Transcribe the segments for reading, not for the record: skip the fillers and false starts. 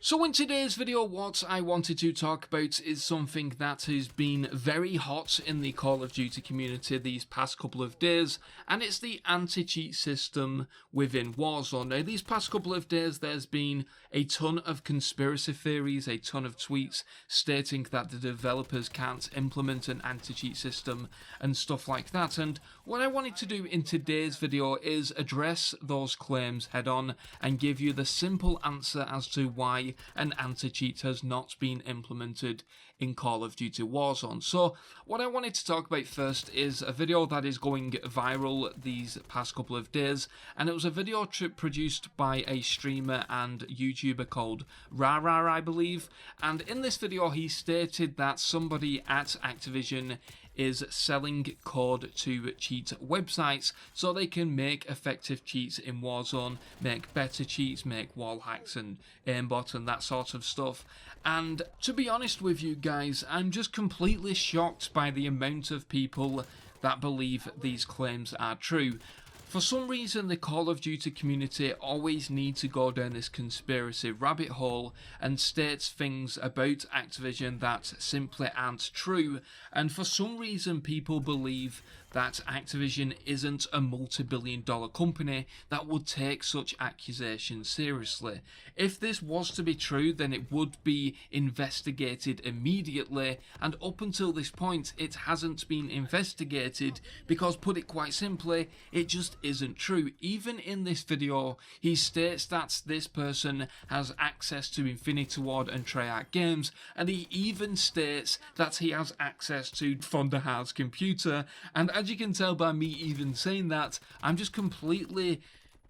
So in today's video, what I wanted to talk about is something that has been very hot in the Call of Duty community these past couple of days, and it's the anti-cheat system within Warzone. Now, these past couple of days, there's been a ton of conspiracy theories, a ton of tweets stating that the developers can't implement an anti-cheat system and stuff like that, and what I wanted to do in today's video is address those claims head on and give you the simple answer as to why an anti-cheat has not been implemented in Call of Duty Warzone. So what I wanted to talk about first is a video that is going viral these past couple of days, and it was a video produced by a streamer and YouTuber called Rara, I believe, and in this video he stated that somebody at Activision is selling code to cheat websites so they can make effective cheats in Warzone, make better cheats, make wall hacks and aimbot and that sort of stuff. And to be honest with you guys, I'm just completely shocked by the amount of people that believe these claims are true. For some reason, the Call of Duty community always need to go down this conspiracy rabbit hole and states things about Activision that simply aren't true, and for some reason people believe that Activision isn't a multi-billion-dollar company that would take such accusations seriously. If this was to be true, then it would be investigated immediately, and up until this point it hasn't been investigated because, put it quite simply, it just isn't true. Even in this video, he states that this person has access to Infinity Ward and Treyarch games, and he even states that he has access to Thunderheart's computer, and as you can tell by me even saying that, I'm just completely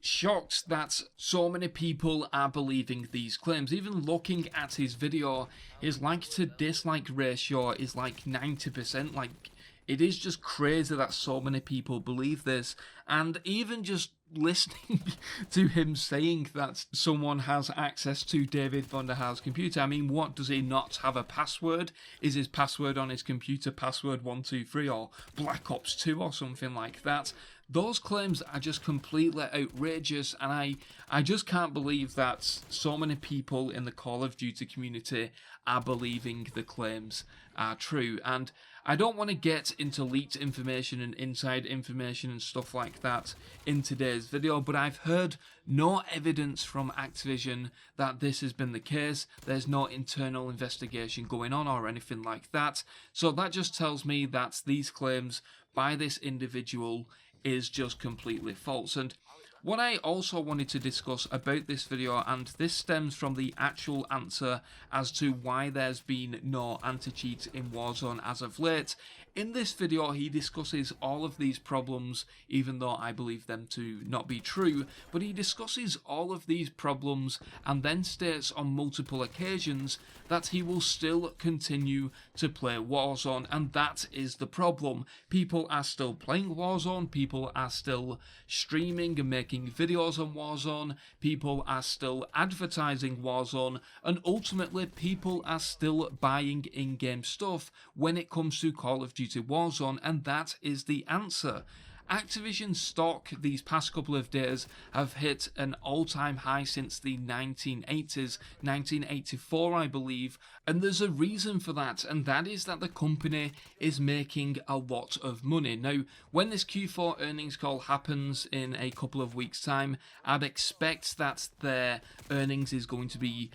shocked that so many people are believing these claims. Even looking at his video, his like to dislike ratio is like 90%, like it is just crazy that so many people believe this, and even just listening to him saying that someone has access to David Vonderhaar's computer, I mean, what, does he not have a password? Is his password on his computer password 123 or Black Ops 2 or something like that? Those claims are just completely outrageous, and I just can't believe that so many people in the Call of Duty community are believing the claims are true. And I don't want to get into leaked information and inside information and stuff like that in today's video, but I've heard no evidence from Activision that this has been the case. There's no internal investigation going on or anything like that. So that just tells me that these claims by this individual is just completely false. And what I also wanted to discuss about this video, and this stems from the actual answer as to why there's been no anti-cheat in Warzone as of late. In this video he discusses all of these problems, even though I believe them to not be true, but he discusses all of these problems and then states on multiple occasions that he will still continue to play Warzone, and that is the problem. People are still playing Warzone, people are still streaming and making videos on Warzone, people are still advertising Warzone, and ultimately people are still buying in-game stuff when it comes to Call of Duty Warzone, and that is the answer. Activision stock these past couple of days have hit an all-time high since the 1980s, 1984 I believe, and there's a reason for that, and that is that the company is making a lot of money. Now, when this Q4 earnings call happens in a couple of weeks' time, I'd expect that their earnings is going to be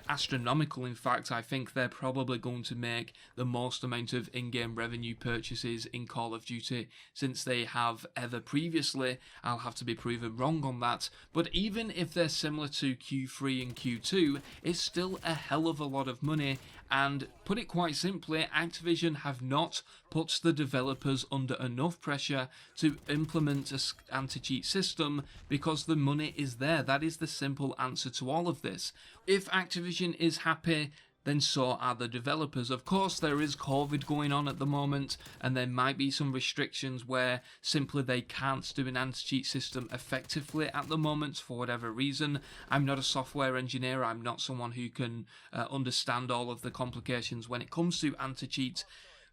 astronomical. In fact, I think they're probably going to make the most amount of in-game revenue purchases in Call of Duty since they have ever previously. I'll have to be proven wrong on that, but even if they're similar to Q3 and Q2, it's still a hell of a lot of money. And put it quite simply, Activision have not put the developers under enough pressure to implement an anti-cheat system because the money is there. That is the simple answer to all of this. If Activision is happy, then so are the developers. Of course, there is COVID going on at the moment, and there might be some restrictions where simply they can't do an anti-cheat system effectively at the moment for whatever reason. I'm not a software engineer, I'm not someone who can understand all of the complications when it comes to anti-cheat.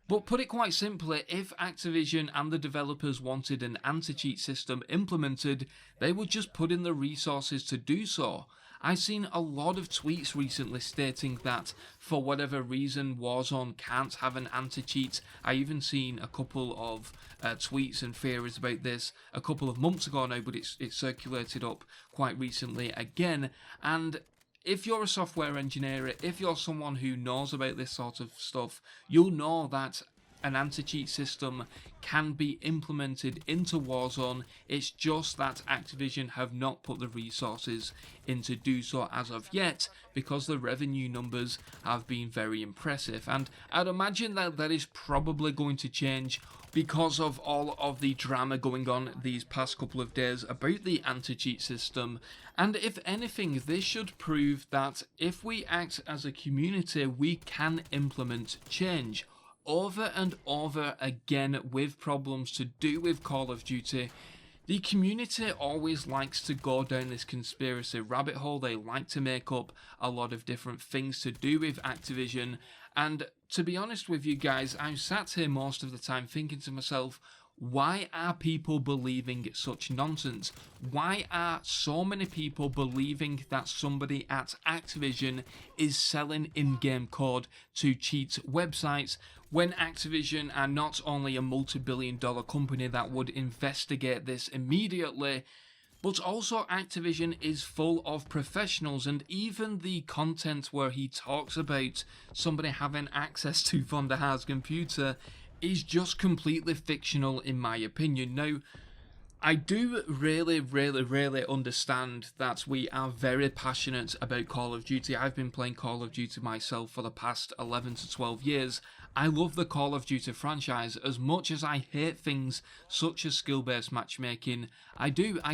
But put it quite simply, if Activision and the developers wanted an anti-cheat system implemented, they would just put in the resources to do so. I've seen a lot of tweets recently stating that for whatever reason Warzone can't have an anti-cheat. I even seen a couple of tweets and theories about this a couple of months ago now, but it's circulated up quite recently again. And if you're a software engineer, if you're someone who knows about this sort of stuff, you'll know that an anti-cheat system can be implemented into Warzone. It's just that Activision have not put the resources in to do so as of yet, because the revenue numbers have been very impressive. And I'd imagine that that is probably going to change because of all of the drama going on these past couple of days about the anti-cheat system. And if anything, this should prove that if we act as a community, we can implement change. Over and over again with problems to do with Call of Duty, the community always likes to go down this conspiracy rabbit hole. They like to make up a lot of different things to do with Activision. And to be honest with you guys, I'm sat here most of the time thinking to myself, why are people believing such nonsense? Why are so many people believing that somebody at Activision is selling in-game code to cheat websites, when Activision are not only a multi-billion-dollar company that would investigate this immediately, but also Activision is full of professionals, and even the content where he talks about somebody having access to Von der Haar's computer is just completely fictional in my opinion. Now, I do really understand that we are very passionate about Call of Duty. I've been playing Call of Duty myself for the past 11 to 12 years. I love the Call of Duty franchise as much as I hate things such as skill-based matchmaking. I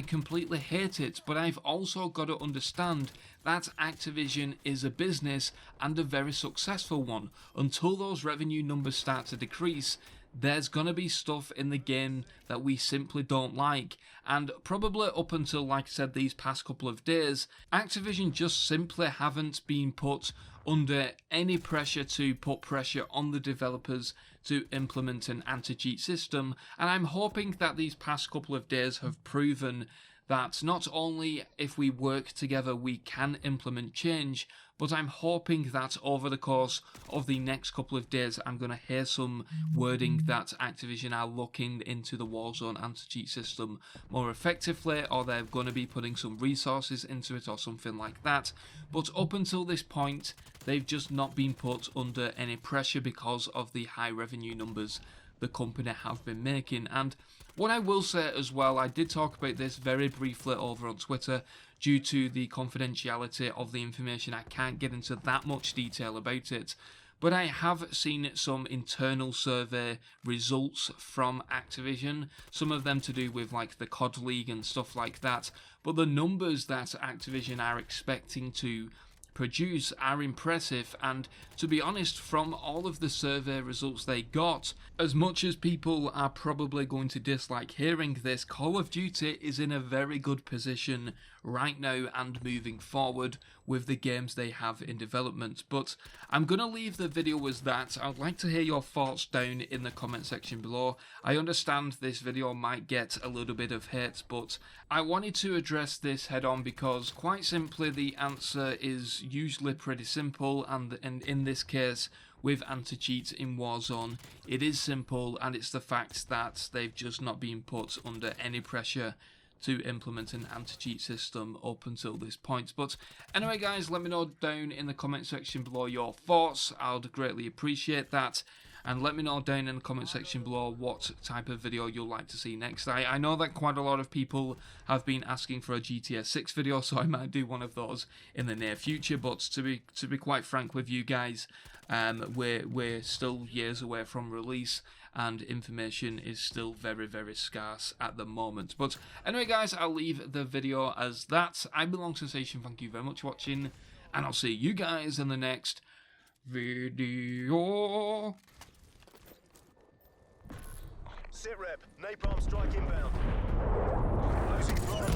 completely hate it, but I've also got to understand that Activision is a business and a very successful one. Until those revenue numbers start to decrease, there's gonna be stuff in the game that we simply don't like, and probably up until, like I said, these past couple of days, Activision just simply haven't been put under any pressure to put pressure on the developers to implement an anti-cheat system, and I'm hoping that these past couple of days have proven that not only if we work together we can implement change, but I'm hoping that over the course of the next couple of days I'm going to hear some wording that Activision are looking into the Warzone Anti-Cheat system more effectively, or they're going to be putting some resources into it or something like that. But up until this point, they've just not been put under any pressure because of the high revenue numbers the company have been making. And what I will say as well, I did talk about this very briefly over on Twitter. Due to the confidentiality of the information, I can't get into that much detail about it, but I have seen some internal survey results from Activision, some of them to do with like the COD League and stuff like that, but the numbers that Activision are expecting to produce are impressive. And to be honest, from all of the survey results they got, as much as people are probably going to dislike hearing this, Call of Duty is in a very good position right now and moving forward with the games they have in development. But I'm going to leave the video as that. I'd like to hear your thoughts down in the comment section below. I understand this video might get a little bit of hate, but I wanted to address this head on because quite simply the answer is usually pretty simple, and in this case with anti-cheat in Warzone it is simple, and it's the fact that they've just not been put under any pressure to implement an anti-cheat system up until this point. But anyway guys, let me know down in the comment section below your thoughts. I'd greatly appreciate that, and let me know down in the comment section below what type of video you'll like to see next. I know that quite a lot of people have been asking for a GTA 6 video, so I might do one of those in the near future, but to be quite frank with you guys, we're still years away from release, and information is still very scarce at the moment. But anyway guys, I'll leave the video as that. I belong to the station. Thank you very much for watching, and I'll see you guys in the next video. Sit rep, napalm strike inbound. Losing Bravo.